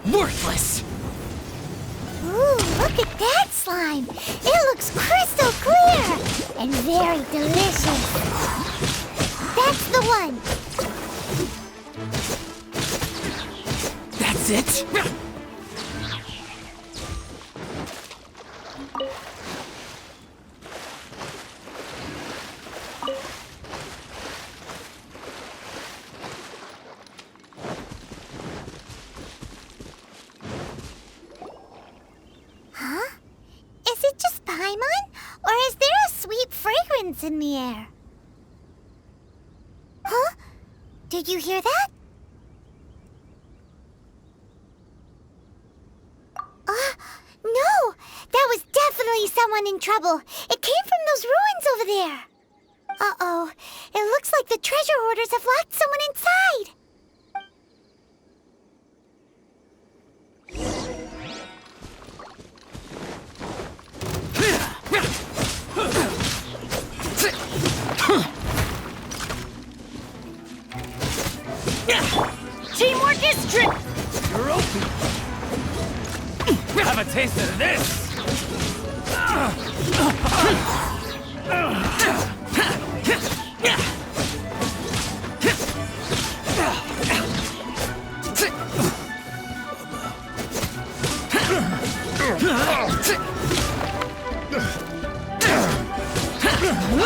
Worthless! Ooh, look at that slime! It looks crystal clear! And very delicious! That's the one! That's it? Huh? Is it just Paimon? Or is there a sweet fragrance in the air? Huh? Did you hear that? No! That was definitely someone in trouble. It came from those ruins over there. Uh-oh. It looks like the treasure hoarders have locked someone inside. Teamwork is strength! You're open! Have a taste of this!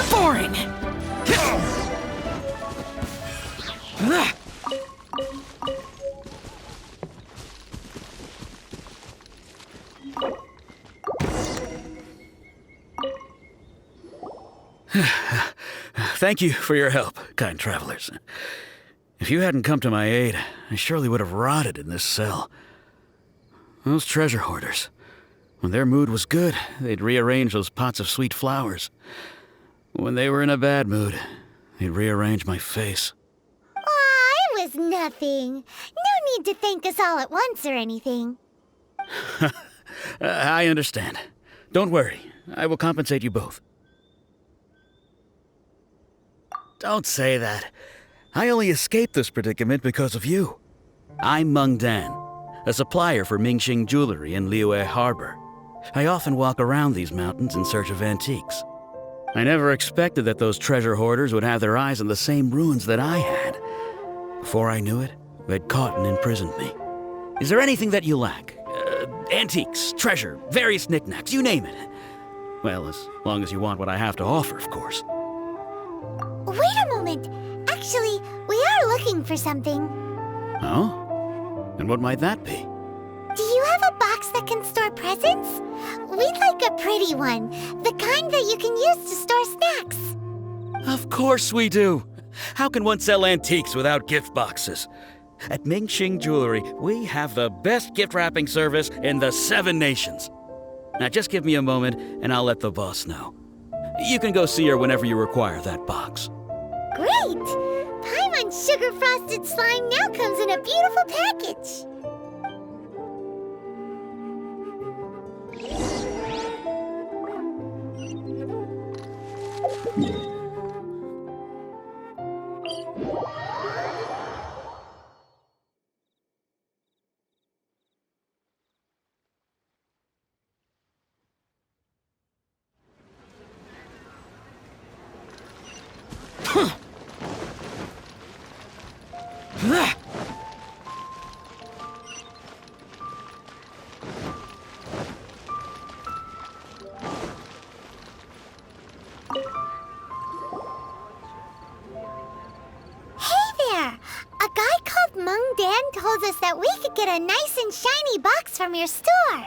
Boring! Thank you for your help, kind travelers. If you hadn't come to my aid, I surely would have rotted in this cell. Those treasure hoarders, when their mood was good, they'd rearrange those pots of sweet flowers. When they were in a bad mood, they'd rearrange my face. Aw, it was nothing. No need to thank us all at once or anything. I understand. Don't worry, I will compensate you both. Don't say that. I only escaped this predicament because of you. I'm Meng Dan, a supplier for Mingxing Jewelry in Liyue Harbor. I often walk around these mountains in search of antiques. I never expected that those treasure hoarders would have their eyes on the same ruins that I had. Before I knew it, they'd caught and imprisoned me. Is there anything that you lack? Antiques, treasure, various knickknacks, you name it. Well, as long as you want what I have to offer, of course. Wait a moment. Actually, we are looking for something. Oh? And what might that be? Do you have a box that can store presents? We'd like a pretty one. The kind that you can use to store snacks. Of course we do. How can one sell antiques without gift boxes? At Mingxing Jewelry, we have the best gift wrapping service in the 7 nations. Now just give me a moment and I'll let the boss know. You can go see her whenever you require that box. Great! Paimon's sugar frosted slime now comes in a beautiful package. Told us that we could get a nice and shiny box from your store.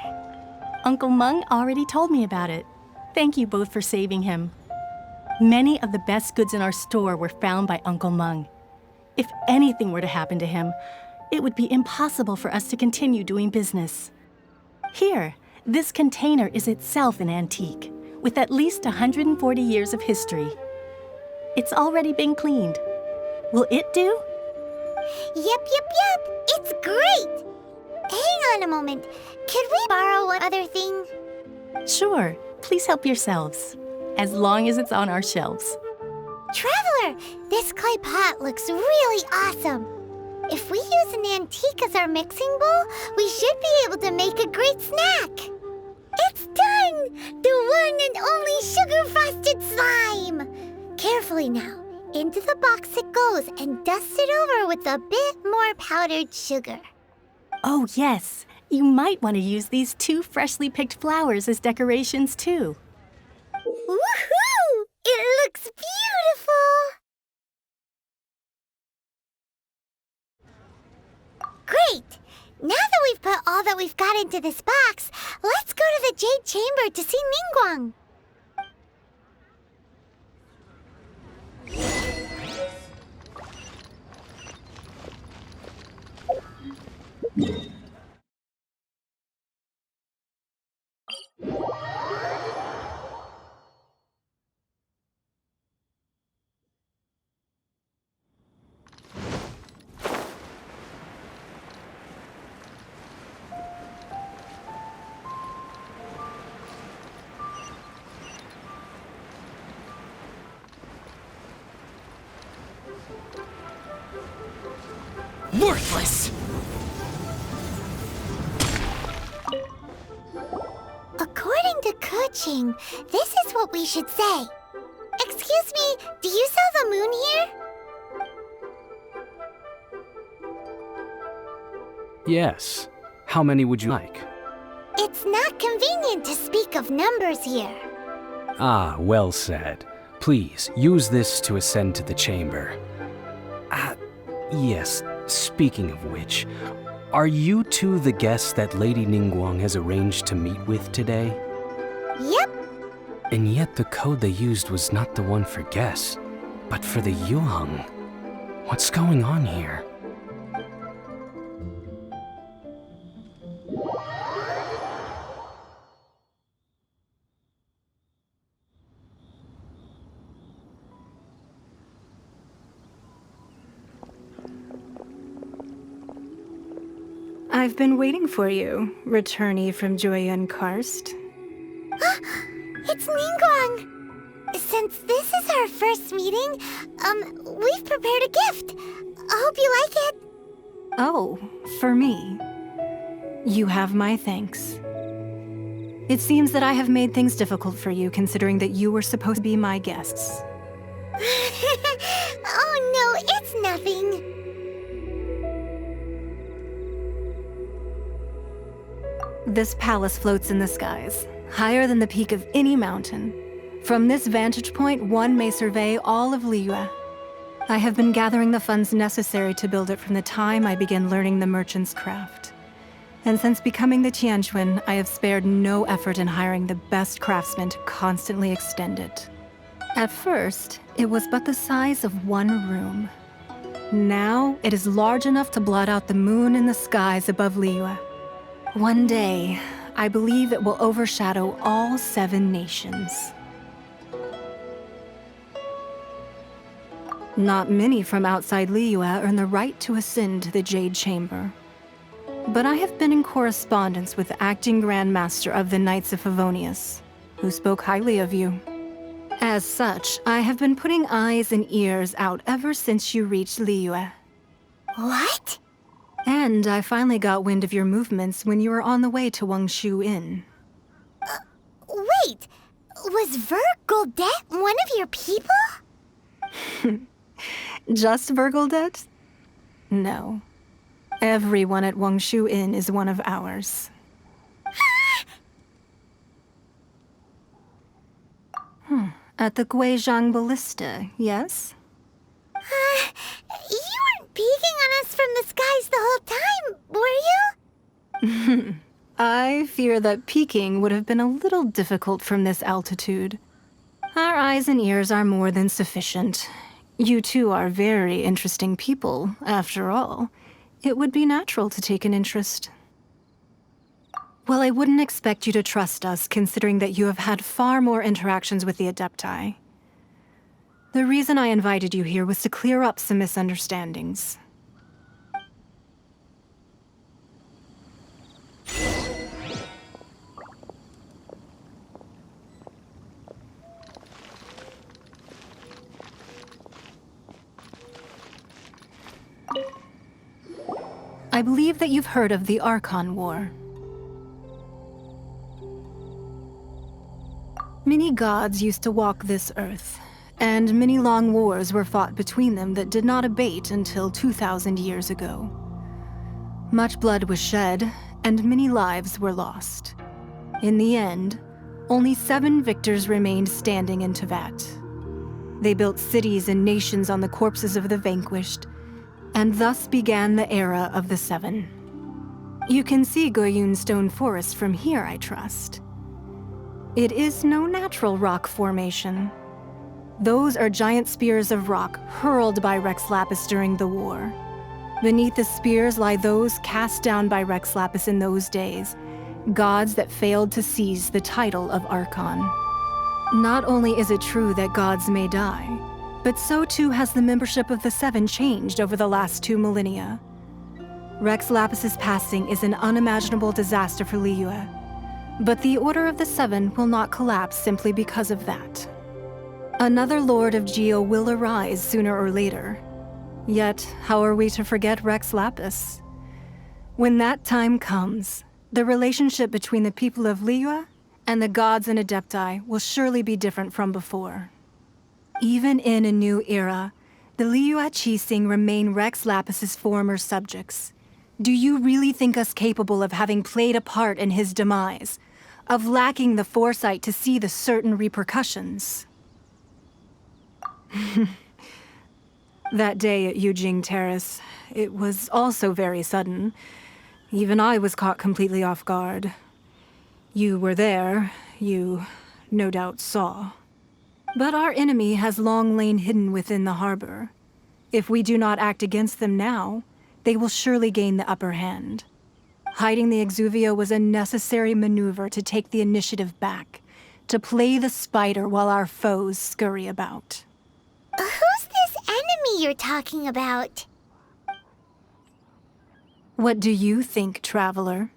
Uncle Meng already told me about it. Thank you both for saving him. Many of the best goods in our store were found by Uncle Meng. If anything were to happen to him, it would be impossible for us to continue doing business. Here, this container is itself an antique, with at least 140 years of history. It's already been cleaned. Will it do? Yep. It's great! Hang on a moment. Could we borrow one other thing? Sure, please help yourselves, as long as it's on our shelves. Traveler, this clay pot looks really awesome. If we use an antique as our mixing bowl, we should be able to make a great snack. It's done! The one and only sugar-frosted slime! Carefully now. Into the box it goes and dust it over with a bit more powdered sugar. Oh yes, you might want to use these 2 freshly picked flowers as decorations too. Woohoo! It looks beautiful! Great! Now that we've put all that we've got into this box, let's go to the Jade Chamber to see Ningguang. Worthless! According to Kuching, this is what we should say. Excuse me, do you sell the moon here? Yes. How many would you like? It's not convenient to speak of numbers here. Ah, well said. Please, use this to ascend to the chamber. Yes, speaking of which, are you two the guests that Lady Ningguang has arranged to meet with today? Yep. And yet the code they used was not the one for guests, but for the Yuheng. What's going on here? I've been waiting for you, returnee from Joyun Karst. It's Ningguang! Since this is our first meeting, we've prepared a gift. I hope you like it. Oh, for me. You have my thanks. It seems that I have made things difficult for you, considering that you were supposed to be my guests. Oh no, it's nothing. This palace floats in the skies, higher than the peak of any mountain. From this vantage point, one may survey all of Liyue. I have been gathering the funds necessary to build it from the time I began learning the merchant's craft. And since becoming the Tianquan, I have spared no effort in hiring the best craftsmen to constantly extend it. At first, it was but the size of one room. Now, it is large enough to blot out the moon in the skies above Liyue. One day, I believe it will overshadow all 7 nations. Not many from outside Liyue earn the right to ascend to the Jade Chamber. But I have been in correspondence with the acting Grand Master of the Knights of Favonius, who spoke highly of you. As such, I have been putting eyes and ears out ever since you reached Liyue. What? And I finally got wind of your movements when you were on the way to Wangshu Inn. Wait, was Vergoldet one of your people? Just Vergoldet? No. Everyone at Wangshu Inn is one of ours. At the Guizhang Ballista, yes? You weren't peeking on us from the skies the whole time, were you? I fear that peeking would have been a little difficult from this altitude. Our eyes and ears are more than sufficient. You two are very interesting people, after all. It would be natural to take an interest. Well, I wouldn't expect you to trust us, considering that you have had far more interactions with the Adepti. The reason I invited you here was to clear up some misunderstandings. I believe that you've heard of the Archon War. Many gods used to walk this earth, and many long wars were fought between them that did not abate until 2,000 years ago. Much blood was shed, and many lives were lost. In the end, only 7 victors remained standing in Tevat. They built cities and nations on the corpses of the vanquished, and thus began the era of the 7. You can see Goyun Stone Forest from here, I trust. It is no natural rock formation. Those are giant spears of rock hurled by Rex Lapis during the war. Beneath the spears lie those cast down by Rex Lapis in those days, gods that failed to seize the title of Archon. Not only is it true that gods may die, but so too has the membership of the 7 changed over the last 2 millennia. Rex Lapis's passing is an unimaginable disaster for Liyue, but the Order of the 7 will not collapse simply because of that. Another Lord of Geo will arise sooner or later. Yet, how are we to forget Rex Lapis? When that time comes, the relationship between the people of Liyue and the gods and Adepti will surely be different from before. Even in a new era, the Liyue Qixing remain Rex Lapis's former subjects. Do you really think us capable of having played a part in his demise? Of lacking the foresight to see the certain repercussions? That day at Yujing Terrace, it was also very sudden. Even I was caught completely off guard. You were there, you no doubt saw. But our enemy has long lain hidden within the harbor. If we do not act against them now, they will surely gain the upper hand. Hiding the Exuvio was a necessary maneuver to take the initiative back, to play the spider while our foes scurry about. Who's this enemy you're talking about? What do you think, Traveler?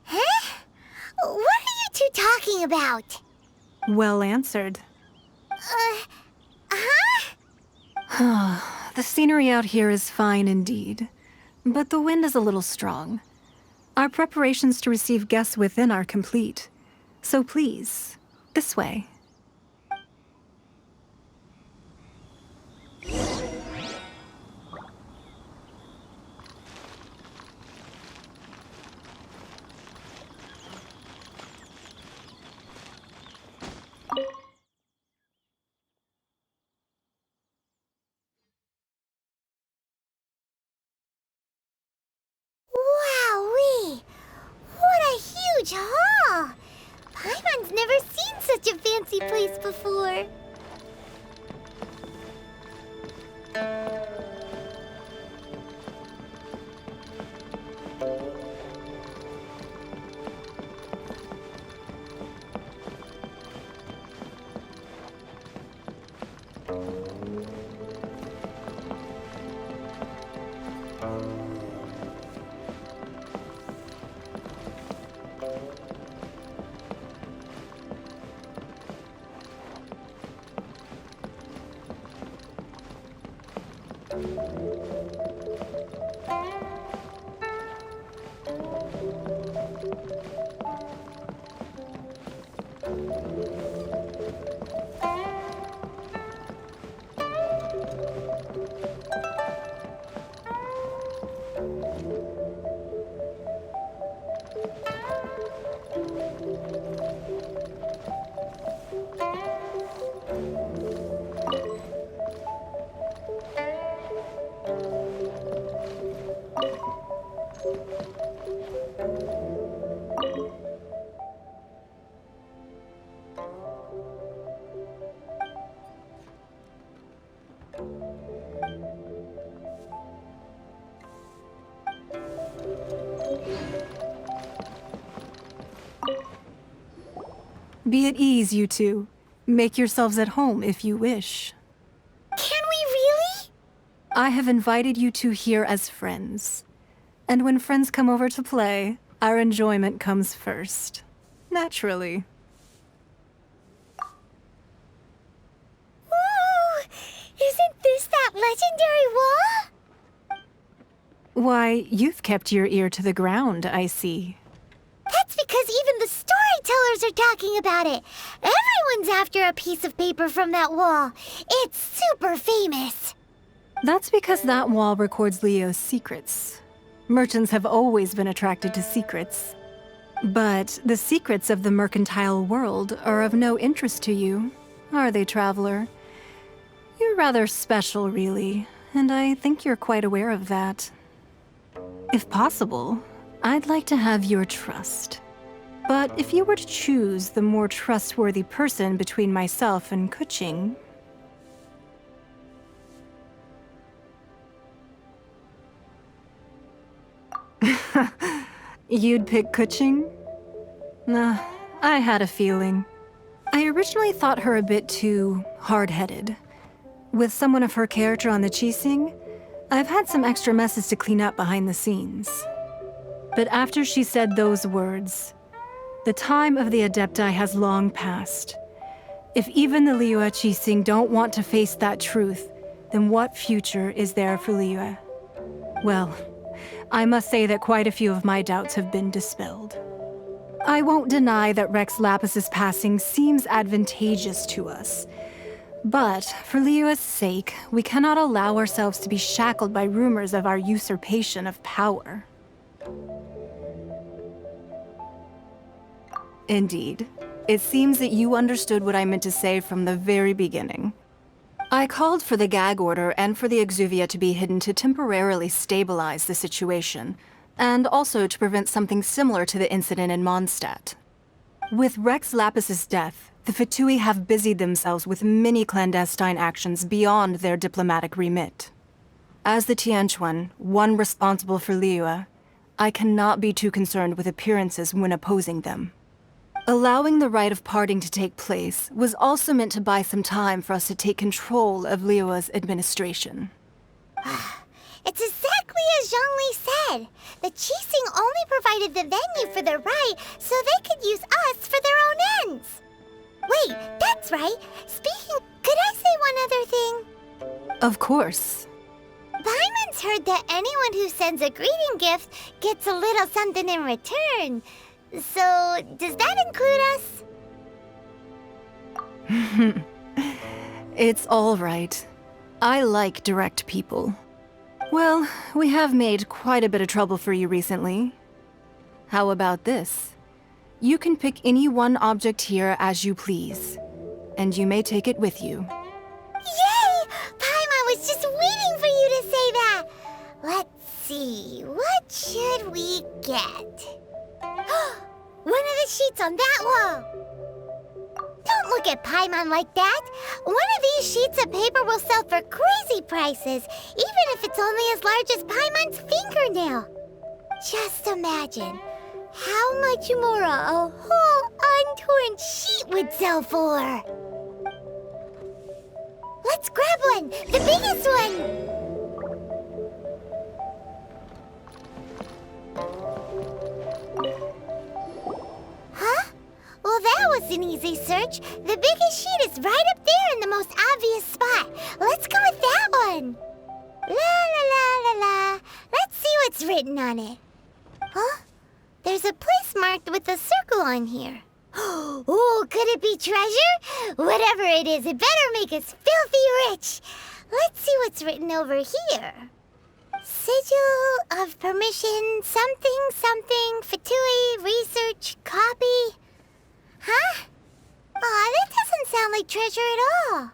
Huh? What are you two talking about? Well answered. The scenery out here is fine indeed, but the wind is a little strong. Our preparations to receive guests within are complete, so please, this way. Wowee! What a huge hall! Paimon's never seen such a fancy place before. Be at ease, you two. Make yourselves at home if you wish. Can we really? I have invited you two here as friends. And when friends come over to play, our enjoyment comes first. Naturally. Ooh! Isn't this that legendary wall? Why, you've kept your ear to the ground, I see. That's because even the storytellers are talking about it. Everyone's after a piece of paper from that wall. It's super famous. That's because that wall records Leo's secrets. Merchants have always been attracted to secrets. But the secrets of the mercantile world are of no interest to you, are they, traveler? You're rather special, really, and I think you're quite aware of that. If possible, I'd like to have your trust. But if you were to choose the more trustworthy person between myself and Kuching... You'd pick Kuching? Nah, I had a feeling. I originally thought her a bit too hard-headed. With someone of her character on the Qixing, I've had some extra messes to clean up behind the scenes. But after she said those words, the time of the Adepti has long passed. If even the Liyue Qixing don't want to face that truth, then what future is there for Liyue? Well, I must say that quite a few of my doubts have been dispelled. I won't deny that Rex Lapis's passing seems advantageous to us. But for Liyue's sake, we cannot allow ourselves to be shackled by rumors of our usurpation of power. Indeed. It seems that you understood what I meant to say from the very beginning. I called for the gag order and for the Exuvia to be hidden to temporarily stabilize the situation, and also to prevent something similar to the incident in Mondstadt. With Rex Lapis's death, the Fatui have busied themselves with many clandestine actions beyond their diplomatic remit. As the Tianquan, one responsible for Liyue, I cannot be too concerned with appearances when opposing them. Allowing the rite of parting to take place was also meant to buy some time for us to take control of Liyue's administration. It's exactly as Zhongli said. The Qixing only provided the venue for the rite so they could use us for their own ends. Wait, that's right. Speaking, could I say one other thing? Of course. Paimon's heard that anyone who sends a greeting gift gets a little something in return. So, does that include us? It's all right. I like direct people. Well, we have made quite a bit of trouble for you recently. How about this? You can pick any one object here as you please, and you may take it with you. Yay! Paimon was just waiting for you to say that! Let's see, what should we get? One of the sheets on that wall! Don't look at Paimon like that! One of these sheets of paper will sell for crazy prices, even if it's only as large as Paimon's fingernail. Just imagine how much more a whole untorn sheet would sell for. Let's grab one! The biggest one! Huh? Well, that was an easy search. The biggest sheet is right up there in the most obvious spot. Let's go with that one. La la la la la. Let's see what's written on it. Huh? There's a place marked with a circle on here. Oh, could it be treasure? Whatever it is, it better make us filthy rich. Let's see what's written over here. Sigil of permission, something, something, Fatui, research, copy. Huh? Aw, that doesn't sound like treasure at all.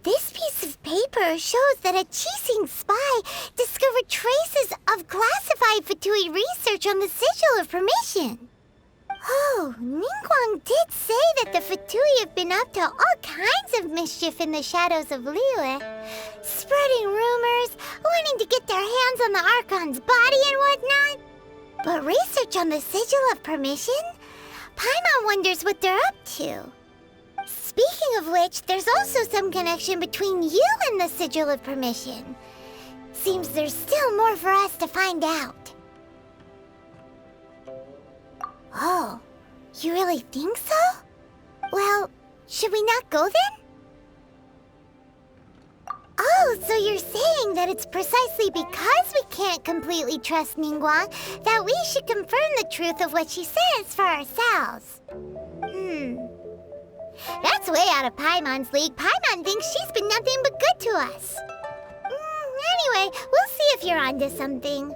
This piece of paper shows that a Qixing spy discovered traces of classified Fatui research on the Sigil of Permission. Oh, Ningguang did say that the Fatui have been up to all kinds of mischief in the shadows of Liyue. Spreading rumors, wanting to get their hands on the Archon's body and whatnot. But research on the Sigil of Permission? Paimon wonders what they're up to. Speaking of which, there's also some connection between you and the Sigil of Permission. Seems there's still more for us to find out. Oh, you really think so? Well, should we not go then? Oh, so you're saying that it's precisely because we can't completely trust Ningguang that we should confirm the truth of what she says for ourselves. That's way out of Paimon's league. Paimon thinks she's been nothing but good to us. Anyway, we'll see if you're onto something.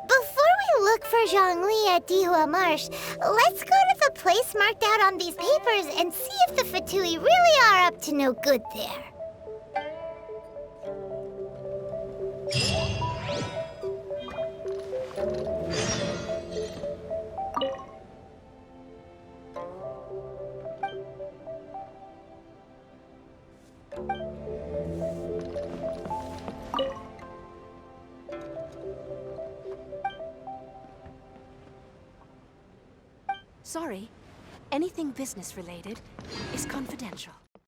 Before we look for Zhongli at Dihua Marsh, let's go to the place marked out on these papers and see if the Fatui really are up to no good there. Sorry, anything business related is confidential.